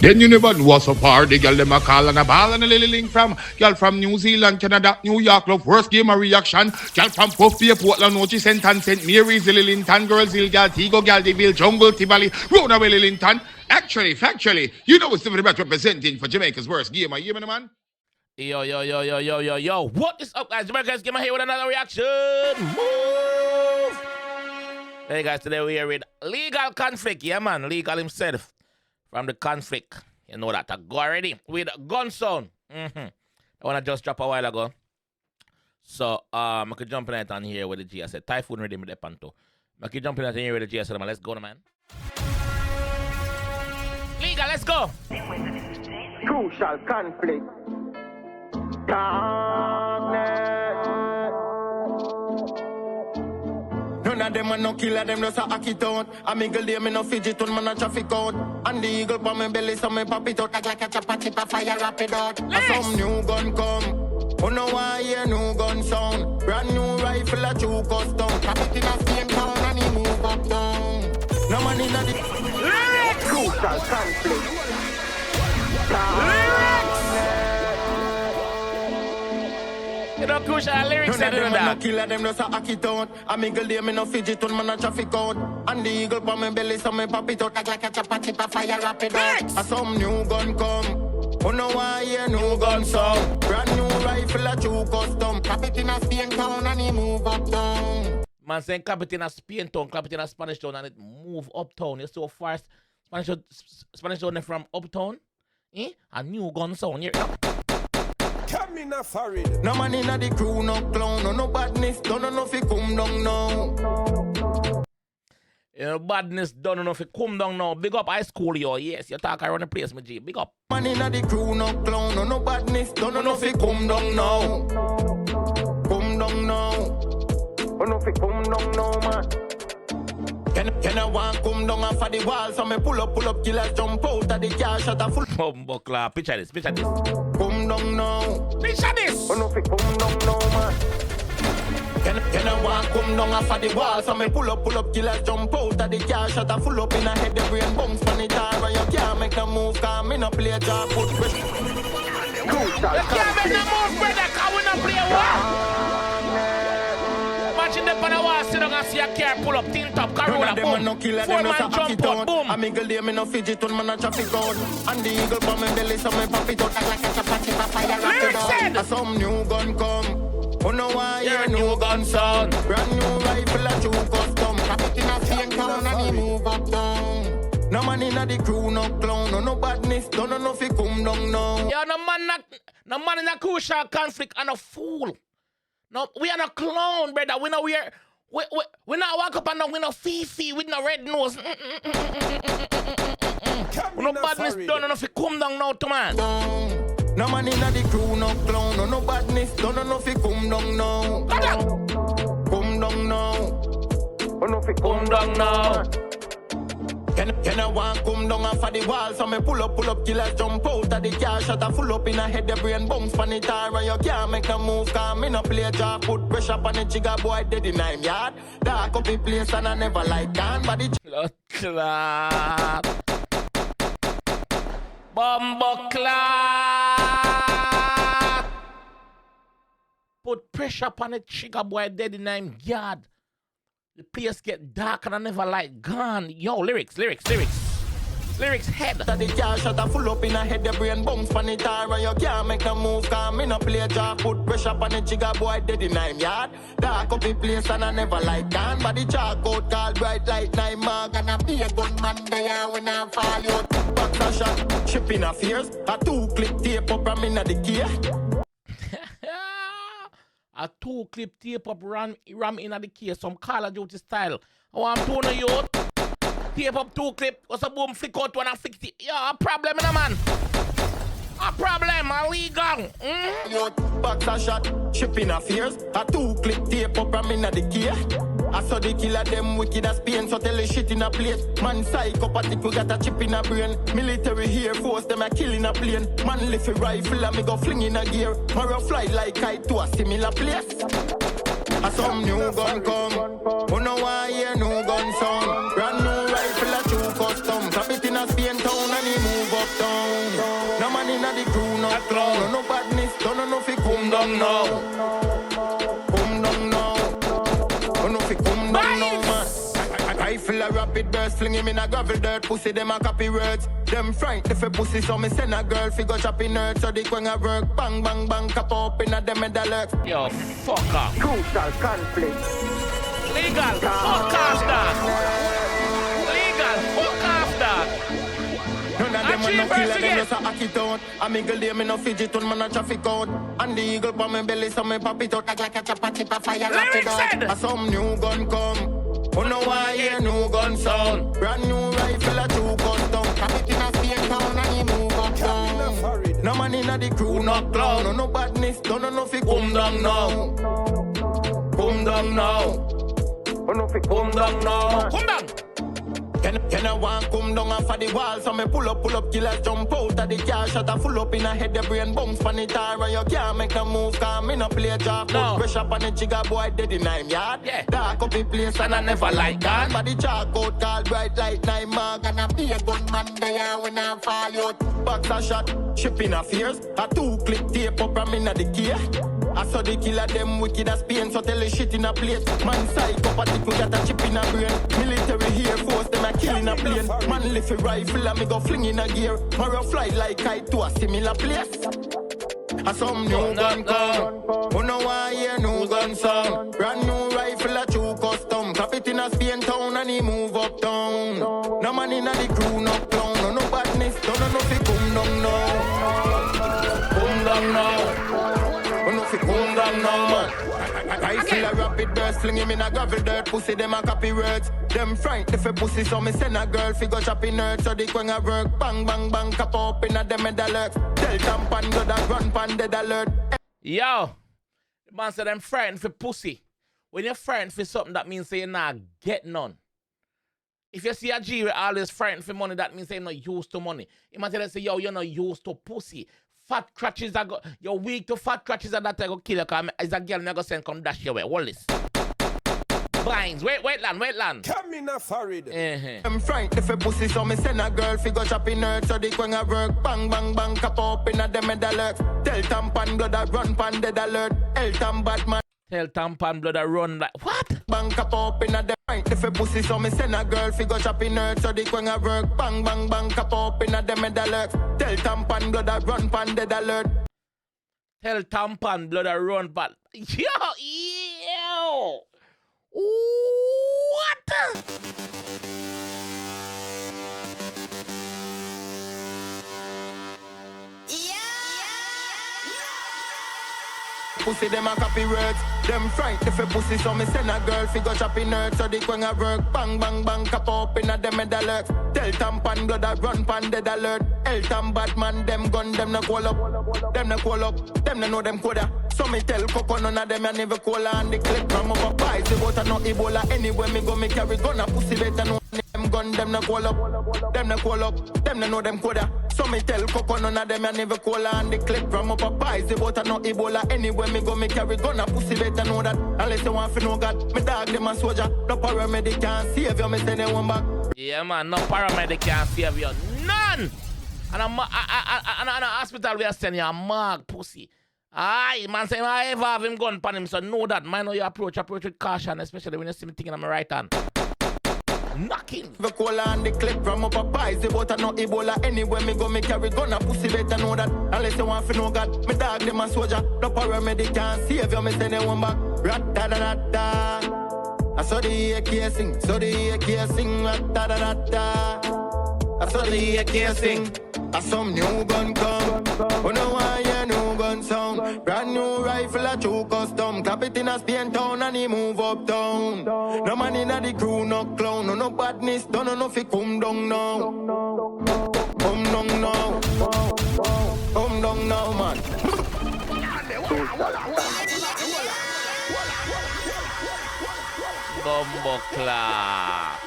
Then you never know what's up hard. The girl them a call and a ball and a lily link from girl from New Zealand, Canada, New York, love worst game of reaction. Girl from Puffy, Portland, Nochi, St. Ann, St. Mary's, Lily Linton, Girls Hill, Gal, Tigo, Gal, Deville, Jungle, Tivoli, Rona, Lily Linton. Actually, factually, you know it's the best representing for Jamaica's worst game. Are you hear me, man? Yo. What is up, guys? Jamaica's game here with another reaction. Move! Hey, guys, today we are with Legal Conflict. Yeah, man, Legal himself from the Conflict. You know that. I go already with Gun Sound. I want to just drop a while ago. So, I could jump in it on here with the G. I said, Typhoon ready with the panto. I could jump in it here with the G. I said, man, let's go, man. Legal, let's go. Crucial conflict. Darkness. None of them are no killer, them just a hack it out. I mingle them in no fidget on man a traffic out. And the eagle pa my belly, so me pop it out. Like a chapati pa fire rapid out. Some new gun come. Oh no, I hear new gun sound. Brand new rifle a true custom. Pop it in a same town and he move up down. No man in the crucial conflict. You know, crucial lyrics said in that. No killer, them just a hack it out. I mingle them in no fidget on man a traffic out. And the eagle pa my belly, so me pop it out. Like a chapati pa fire rapid out. Some new gun come. Oh no, I hear new gun sound. Brand new rifle a true custom. Clap it in a Spain town and he move up down. Man saying clap it in a Spain town, clap it in a Spanish town and it move uptown. You're so fast. Spanish town from uptown. A new gun sound. Here. No man in the crew, no clown, no badness, don't know if he come down now. You know, badness don't know if it come down now. Big up high school, yo. Yes, you talk around the place, my G. Big up. Man in the crew, no clown, no badness, don't know if he come down now. Come down now. Don't know if he come down now, man. Can I want come down off of the wall? So me pull up, killers jump out of the car, shut a full. Buckler, picture this. Come down now. Picture this. Don't know if he come down now, man. Can I want come down off of the wall? So me pull up, killers jump out of the car, shut a full up in a head, the brain bounce on the tar, and you can't make a move, cause me no play job, put pressure. You can't make no move, brother, cause we no play what? Imagine the pan of wall, sit down and see a car pull up, tilt up, Corolla, boom. No killer, 4-man jump out, boom. I mingle them in no fidget on man a traffic out. And the eagle pa my belly, so me pop it out like a chapati pa fire rapid out. Some new gun come. Oh no, I hear new gun sound. Brand new rifle a true custom. Pop it in a same town and he move up down. No man in the crew, no clown, no badness, don't know if he come down now. Yo, no man in a crucial conflict and a fool. No, we are not clown, brother. We not walk up and down, we not fifi with no red nose. We no badness don't know if he come down now to man. No man in the crew, no clown, no badness, don't know if he come down now. Come down now. Don't know if he come down now. Can I want come down off of the wall? So me pull up, killers jump out of the car, shut a full up in a head, the brain bounce on the tar, and you can't make a move, cause me no play job, put pressure on the jigger boy, dead in 9 yard. Dark up the place and I never like can, but the clot. Bumbo clot. Put pressure on the jigger boy, dead in 9 yard. The place get dark and I never like gun. Yo, lyrics head. The car shut a full up in a head, the brain bounce on the tar, and you can't make a move, cause me no play job, put pressure on the jigger boy, dead in 9 yard. Dark up the place and I never like gun, but the chalk out called bright like 9 mark, and I be a gunman there when I fall out. Back a shot, ship in a fears, a 2-clip tape up and in the gear. A 2-clip tape up ram in the case, some Call of Duty style. Oh, I'm doing a youth. Tape up 2-clip, what's a boom, flick out one and fix it. Yeah, a problem in a man. A problem, illegal. Back a shot, ship in a fears, a 2-clip tape up ram in the gear. I saw the killer them wicked as pain, so tell the shit in a plate. Man psychopathic, we got a chip in a brain. Military Air Force, them a kill in a plane. Man lift a rifle and me go fling in a gear. Or fly like kite to a similar place. A some new gun come. Oh no, I hear new gun sound. Brand new rifle a true custom. Drop it in a Spain town and he move up down. the crew, no clown. No badness, don't know fi come down now. Come down now. Don't know fi come down now, man. I feel a rapid burst, fling him in a gravel dirt. Pussy them a copy words. Them frightened if a pussy, so me send a girl fi go chopping nerd. So the quang a work, bang bang bang, cap up in a them head alerts. Yo, fuck off. Crucial conflict. Legal, fuck off that. Legal, fuck off that. None of them are no killer, them just a hack it out. A mingle day, me no fidget on, man a traffic out. And the eagle pa me belly, so me pop it out. Like a chopper, tip a fire, lock it out. A some new gun come. Oh no, I hear new gun sound. Brand new rifle, a two custom. Cap it in a state town and he move up down. No man in the crew, no clown. No badness, don't know fi come down now. Come down now. Oh no fi come down now. Come down. Can I want come down off of the wall? So me pull up, killers jump out of the car. Shot a full up in a head, the brain bounce pan it all. And you can't make no move, cause me no play job. No. Pressure pan the jigger boy dead in 9 yard. Yeah. Dark up the place and I never like that. But the chalk out called bright light 9 mark. And I be a gunman there when I fall out. Box a shot, shipping a fears. A 2-click tape up and me na the gear. I saw the killer them wicked as pain, so tell the shit in a plate. Man psycho, but it got a chip in a brain. Military Air Force, them a killing a plane. Man lift a rifle and me go fling in a gear. Or fly like kite to a similar place. A some new gun come. Oh no, I hear new gun sound. Brand new rifle a true custom. Cap it in a Spain town and he move up down. No man in a the crew, no clown. No badness, don't know if he come down now. Come down now. Come down now, man. I feel a rapid burst, fling him in a gravel dirt. Pussy them a copy words. Them frightened if a pussy, so me send a girl fi go chopping nerd. So the quang a work, bang bang bang, cap up in a them head alerts. Tell tampan go that run pan dead alert. Yo, the man said them frightened for pussy. When you're frightened for something, that means say you not get none. If you see a G with always frightened for money, that means you're not used to money. You might tell say, yo, you're not used to pussy. Fat crutches are go, you're weak to fat crutches and that I go kill you, because as a girl never send come dash your way. Wallace. Blinds, wait land. Come in a forehead. I'm frightened if a pussy, so me send a girl fi go chopping nerd. So the quang a work, bang bang bang, cap up in a them head alerts. Tell tampan blood a run pan dead alert. Elton Batman. Tell tampan blood a run like, what? Bang cap up in a them if a pussy, so me send a girl fi go chopping nerd. So the quang a work, bang bang bang, cap up in a them head alerts. Tell tampan blood a run pan dead alert. Tell tampan blood a run pan. Yo. What? Pussy them a copy words. Them frightened if a pussy, so me send a girl fi go chopping nerd. So the quang a work, bang bang bang, cap up in a them head alerts. Tell tampan blood a run pan dead alert. Elton Batman, them gun, them no call up. Them no call up, them no know them coda. So me tell Coco none of them a never call and the clip from over pies. The water no Ebola. Anywhere me go me carry gun a pussy better know them gun, them no call up. Them no call up, them no know them coda. So me tell Coco none of them a never call and the clip from over pies. The water no Ebola. Anywhere me go me carry gun a pussy better know that. Unless you want to know God, me dog them a soldier. No paramedic can save you, me send them one back. Yeah man, no paramedic can save you. None! And a hospital we are sending you a mark pussy. Aye, man say I ever have him gun pan him, so know that. Man, know you approach with caution, especially when you see me thinking on my right hand. Knocking. The cola and the clip from up a pies. The water no Ebola. Anywhere me go me carry gun a pussy better know that. Unless you want to know God, me dog them a soldier. No paramedic can save you, me send them one back. Rat-da-da-da-da. I saw the AK sing, so the AK sing. Rat-da-da-da-da. I saw the AK sing. I some new gun come. Oh no, I hear new gun sound. Brand new rifle a true custom. Clap it in a Spain town and he move up down. No man in a the crew, no clown. No badness, don't know if he come down now. Come down now. Come down now, man. Bumbleclaw.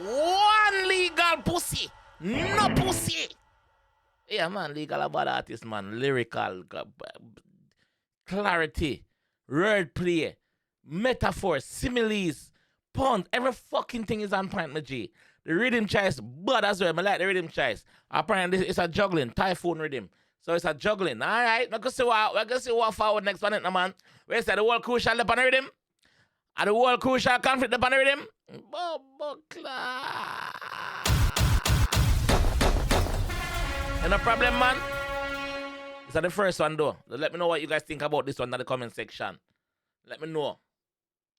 One legal pussy. No pussy. Yeah, man, legal about artist, man. Lyrical, clarity, wordplay, metaphors, similes, puns. Every fucking thing is on point, my G. The rhythm choice, but as well, I like the rhythm choice. Apparently, it's a juggling, typhoon rhythm. So it's a juggling. All right, we're going to see what forward next one, man. We say the whole crucial upon the rhythm. And the whole crucial conflict upon the rhythm. No problem, man. This is the first one, though. Let me know what you guys think about this one in the comment section. Let me know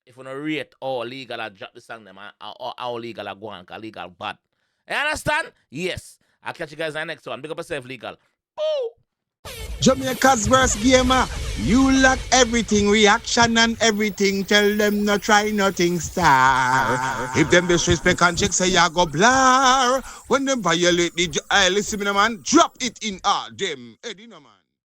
if you want to rate how legal I drop the song, them, or how legal I go on, because legal bad. You understand? Yes. I'll catch you guys in the next one. Big up yourself, legal. Boo! Jamaica's verse gamer. You lack everything, reaction and everything. Tell them no try nothing, star. If them disrespect and check, say ya go blur. When them violate the listen me, man, drop it in them. Eddie, no man.